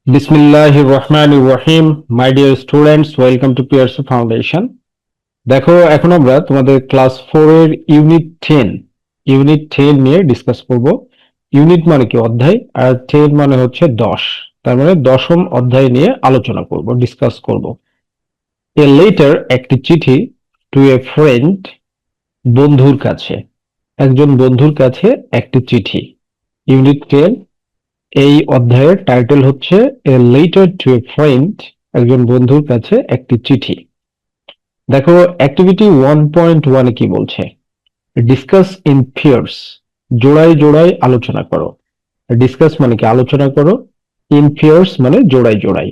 বিসমিল্লাহির রহমানির রহিম। My dear students, welcome to পিয়ারসো ফাউন্ডেশন। দেখো, এখন আমরা তোমাদের ক্লাস 4 এর ইউনিট 10 নিয়ে ডিসকাস করব। ইউনিট মানে কি অধ্যায়, আর 10 মানে হচ্ছে 10, তার মানে দশম অধ্যায় নিয়ে আলোচনা করব, ডিসকাস করব। এ লেটার, একটি চিঠি, টু এ ফ্রেন্ড, বন্ধুর কাছে, একজন বন্ধুর কাছে একটি চিঠি। ইউনিট 10 এই অধ্যায়ের টাইটেল হচ্ছে a letter to a friend, একজন বন্ধুর কাছে একটি চিঠি। দেখো, অ্যাক্টিভিটি 1.1 কি বলছে? ডিসকাস ইন পেয়ার্স, জোড়ায় জোড়ায় আলোচনা করো। ডিসকাস মানে কি আলোচনা করো, ইন পেয়ার্স মানে জোড়ায় জোড়ায়।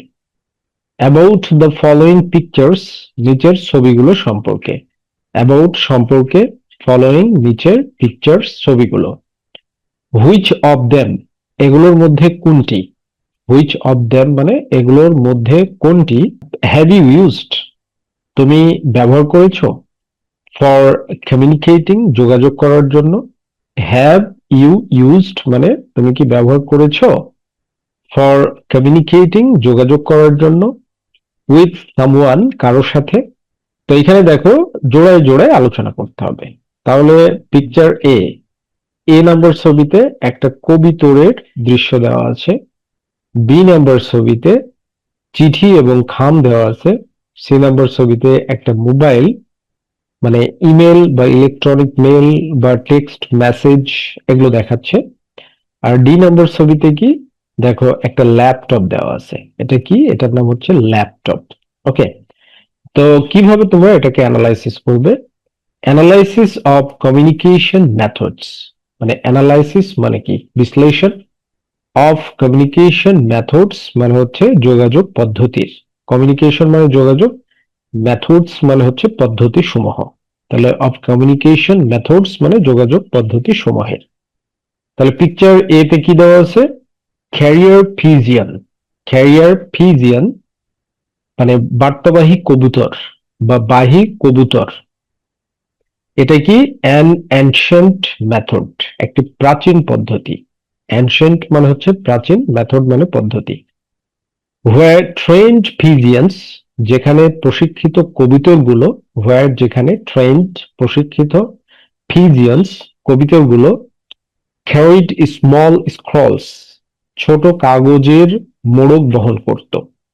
অ্যাবাউট দ্য ফলোয়িং পিকচার্স, নিচের ছবিগুলো সম্পর্কে। অ্যাবাউট সম্পর্কে, ফলোয়িং নিচের, পিকচার্স ছবিগুলো। হুইচ অফ দেম, এগুলোর মধ্যে কোনটি। হুইচ অফ দেম মানে এগুলোর মধ্যে কোনটি। হ্যাভ ইউ ইউজড, তুমি ব্যবহার করেছো। ফর কমিউনিকেটিং, যোগাযোগ করার জন্য। হ্যাভ ইউ ইউজড মানে তুমি কি ব্যবহার করেছো। ফর কমিউনিকেটিং, যোগাযোগ করার জন্য। উইথ সামওয়ান, কারোর সাথে। তো এখানে দেখো, জোড়ায় জোড়ায় আলোচনা করতে হবে। তাহলে পিকচার এ নাম্বার ছবিতে একটা কবিতরের দৃশ্য দেওয়া আছে। বি নাম্বার ছবিতে চিঠি এবং খাম দেওয়া আছে। সি নাম্বার ছবিতে একটা মোবাইল, মানে ইমেল বা ইলেকট্রনিক মেল বা টেক্সট মেসেজ, এগুলো দেখাচ্ছে। আর ডি নাম্বার ছবিতে কি, দেখো একটা ল্যাপটপ দেওয়া আছে। এটা কি, এটার নাম হচ্ছে ল্যাপটপ। ওকে, তো কিভাবে তোমরা এটাকে অ্যানালাইসিস করবে? অ্যানালাইসিস অফ কমিউনিকেশন মেথডস, মানে অ্যানালাইসিস মানে কি বিশ্লেষণ, অফ কমিউনিকেশন মেথডস মানে হচ্ছে যোগাযোগ পদ্ধতির। কমিউনিকেশন মানে যোগাযোগ, মেথডস মানে হচ্ছে পদ্ধতি সমূহ। তাহলে অফ কমিউনিকেশন মেথডস মানে যোগাযোগ পদ্ধতি সমূহের। তাহলে পিকচার এ তে কি দেওয়া আছে? Career pigeon. ক্যারিয়ার পিজিয়ন মানে বার্তাবাহী কবুতর বা বাহী কবুতর। এটা কি অ্যান অ্যানশিয়েন্ট মেথড, একটি প্রাচীন পদ্ধতি। অ্যানশিয়েন্ট মানে হচ্ছে প্রাচীন, মেথড মানে পদ্ধতি। হোয়ার ট্রেন্ড পিজিয়ন্স, যেখানে প্রশিক্ষিত কবুতরগুলো। হোয়ার যেখানে, ট্রেন্ড প্রশিক্ষিত, পিজিয়ন্স কবুতরগুলো। ক্যারিড স্মল স্ক্রলস, ছোট কাগজের মোড়ক বহন করত।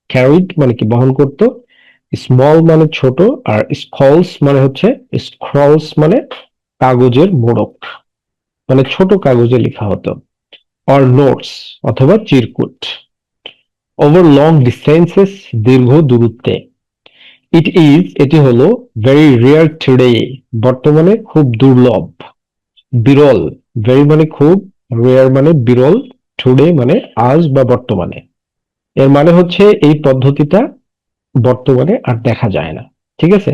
ক্যারিড মানে কি বহন করত, স্মল মানে ছোট, আর স্ক্রলস মানে হচ্ছে, স্ক্রলস মানে কাগজের মোড়ক, মানে ছোট কাগজে লেখা হতো। অর নোটস অথবা চিরকুট। ওভার লং ডিস্টেন্সেস, দীর্ঘ দূরত্বে। ইট ইজ, এটি হলো, ভেরি রেয়ার টুডে, বর্তমানে খুব দুর্লভ, বিরল। ভেরি মানে খুব, রেয়ার মানে বিরল, টুডে মানে আজ বা বর্তমানে। এর মানে হচ্ছে এই পদ্ধতিটা বর্তমানে আর দেখা যায় না। ঠিক আছে,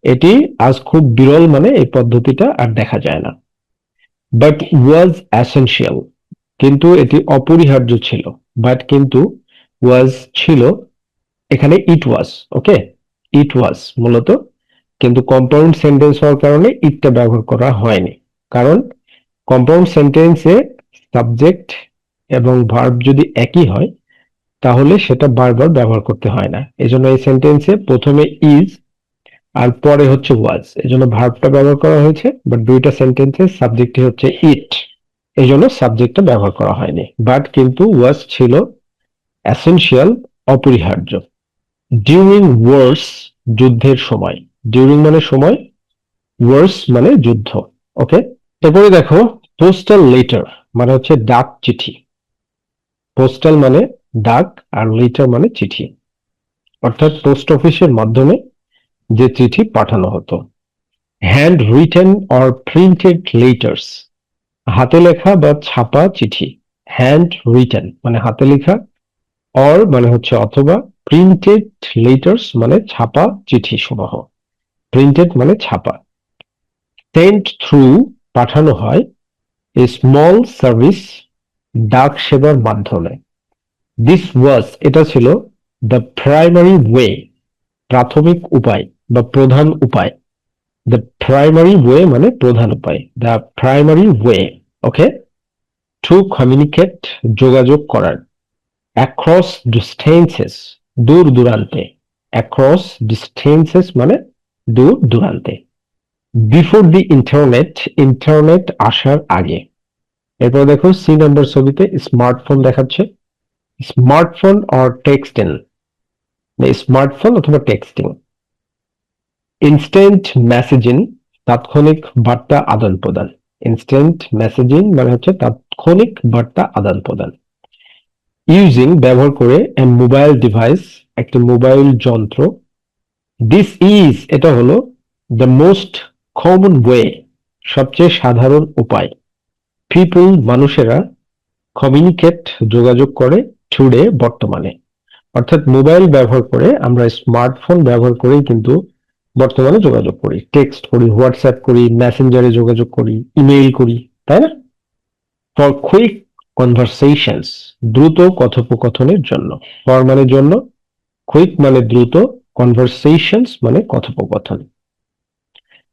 এটি আজ খুব বিরল, মানে এই পদ্ধতিটা আর দেখা যায় না। বাট ওয়াজ অ্যাসেনশিয়াল, কিন্তু এটি অপরিহার্য ছিল। বাট কিন্তু, ওয়াজ ছিল, এখানে ইট ওয়াজ। ওকে, ইট ওয়াজ মূলত, কিন্তু কম্পাউন্ড সেন্টেন্স হওয়ার কারণে ইটটা ব্যবহার করা হয়নি। কারণ কম্পাউন্ড সেন্টেন্সে সাবজেক্ট এবং ভার্ব যদি একই হয়, তাহলে সেটা বারবার ব্যবহার করতে হয় না। এজন্য এই সেন্টেন্সে প্রথমে ইজ আর পরে হচ্ছে ওয়াজ, এজন্য ভার্বটা ব্যবহার করা হয়েছে। বাট দুইটা সেন্টেন্সে সাবজেক্টই হচ্ছে ইট, এই জন্য সাবজেক্টটা ব্যবহার করা হয়নি। বাট কিন্তু ওয়াজ ছিল এসেনশিয়াল, অপরিহার্য। ডিউরিং ওয়ার্স, যুদ্ধের সময়। ডিউরিং মানে সময়, ওয়ার্স মানে যুদ্ধ। ওকে, এরপরে দেখো, পোস্টাল লেটার মানে হচ্ছে ডাক চিঠি। পোস্টাল মানে ডাক, আর লেটার মানে চিঠি, অর্থাৎ পোস্ট অফিসের মাধ্যমে যে চিঠি পাঠানো হতো। Hand written or printed letters, হাতে লেখা বা ছাপা চিঠি। হ্যান্ড রিটেন মানে হাতে লেখা, অর মানে হচ্ছে অথবা, প্রিন্টেড লেটার্স মানে ছাপা চিঠি সমূহ। প্রিন্টেড মানে ছাপা। সেন্ট থ্রু, পাঠানো হয়। এ স্মল সার্ভিস, ডাক সেবার মাধ্যমে। দিস ওয়াজ, এটা ছিল, দ্য প্রাইমারি ওয়ে, প্রাথমিক উপায় বা প্রধান উপায়। দ্য প্রাইমারি ওয়ে মানে প্রধান উপায়, the primary way. Okay, to communicate, যোগাযোগ করার। অ্যাক্রস ডিস্টেন্সেস, দূর দূরান্তে। অ্যাক্রস ডিস্টেন্সেস মানে দূর দূরান্তে। বিফোর দি ইন্টারনেট, ইন্টারনেট আসার আগে। এরপর দেখো সি নাম্বার ছবিতে স্মার্টফোন দেখাচ্ছে। স্মার্টফোন অর টেক্সটিং, স্মার্টফোন অথবা টেক্সটিং। ইনস্ট্যান্ট মেসেজিং, তাৎক্ষণিক বার্তা আদান প্রদান। ইনস্ট্যান্ট মেসেজিং মানে হচ্ছে তাৎক্ষণিক বার্তা আদান প্রদান। ইউজিং, ব্যবহার করে, এ মোবাইল ডিভাইস, একটি মোবাইল যন্ত্র। দিস ইজ, এটা হলো, দ্য মোস্ট কমন ওয়ে, সবচেয়ে সাধারণ উপায়। পিপল, মানুষেরা, কমিউনিকেট, যোগাযোগ করে, টুডে, বর্তমানে। অর্থাৎ মোবাইল ব্যবহার করে, আমরা স্মার্টফোন ব্যবহার করেই কিন্তু বর্তমানে যোগাযোগ করি, টেক্সট করি, হোয়াটসঅ্যাপ করি, মেসেঞ্জারে যোগাযোগ করি, ইমেইল করি, তাই না? ফর কুইক কনভারসেশনস, দ্রুত কথোপকথনের জন্য। ফর মানে জন্য, কুইক মানে দ্রুত, কনভারসেশনস মানে কথোপকথন।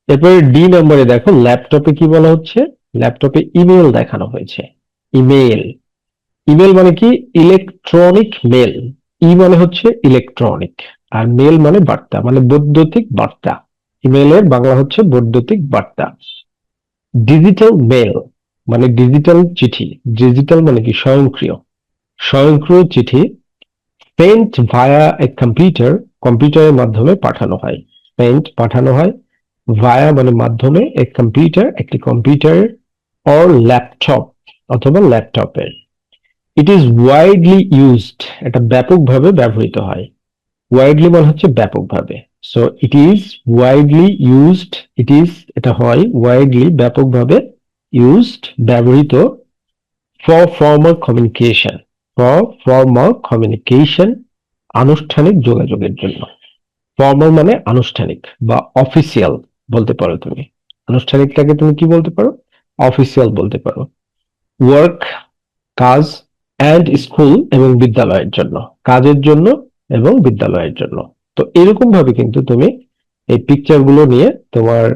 এরপরে ডি নম্বরে দেখো ল্যাপটপে কি বলা হচ্ছে, ল্যাপটপে ইমেল দেখানো হয়েছে। ইমেল, ইমেল মানে কি, ইলেকট্রনিক মেল। ই মানে হচ্ছে ইলেকট্রনিক, আর মেল মানে বার্তা, মানে বৈদ্যুতিক বার্তা। ইমেলের বাংলা হচ্ছে বৈদ্যুতিক বার্তা। ডিজিটাল মেল মানে ডিজিটাল চিঠি। ডিজিটাল মানে কি, স্বয়ংক্রিয়, স্বয়ংক্রিয় চিঠি। সেন্ট ভায়া এ কম্পিউটার, কম্পিউটারের মাধ্যমে পাঠানো হয়। সেন্ট পাঠানো হয়, ভায়া মানে মাধ্যমে, এ কম্পিউটার একটি কম্পিউটারের, অর ল্যাপটপ অথবা ল্যাপটপের। ইট ইজ ওয়াইডলি ইউজড, এটা ব্যাপকভাবে ব্যবহৃত হয়। ওয়াইডলি মানে হচ্ছে ব্যাপকভাবে। So it is widely used, it is এটা হয় ওয়াইডলি ব্যাপকভাবে, ইউজড ব্যবহৃত, for formal communication, for formal communication আনুষ্ঠানিক যোগাযোগের জন্য। ফর্মাল মানে আনুষ্ঠানিক বা অফিসিয়াল বলতে পারো তুমি। আনুষ্ঠানিকটাকে তুমি কি বলতে পারো, অফিসিয়াল বলতে পারো। ওয়ার্ক, কাজ, অ্যান্ড স্কুল এবং বিদ্যালয়ের জন্য, কাজের জন্য এবং বিদ্যালয়ের জন্য। তো এরকম ভাবে কিন্তু তুমি এই পিকচার গুলো নিয়ে তোমার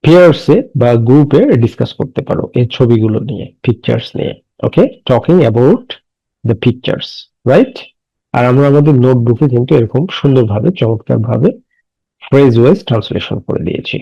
পেয়ার্সে বা গ্রুপে ডিসকাস করতে পারো এই ছবিগুলো নিয়ে, পিকচার্স নিয়ে। Okay, talking about the pictures, right? আর আমরা আমাদের নোটবুকে কিন্তু এরকম সুন্দরভাবে, চমৎকার ভাবে ফ্রেজ ওয়াইজ ট্রান্সলেশন করে দিয়েছি।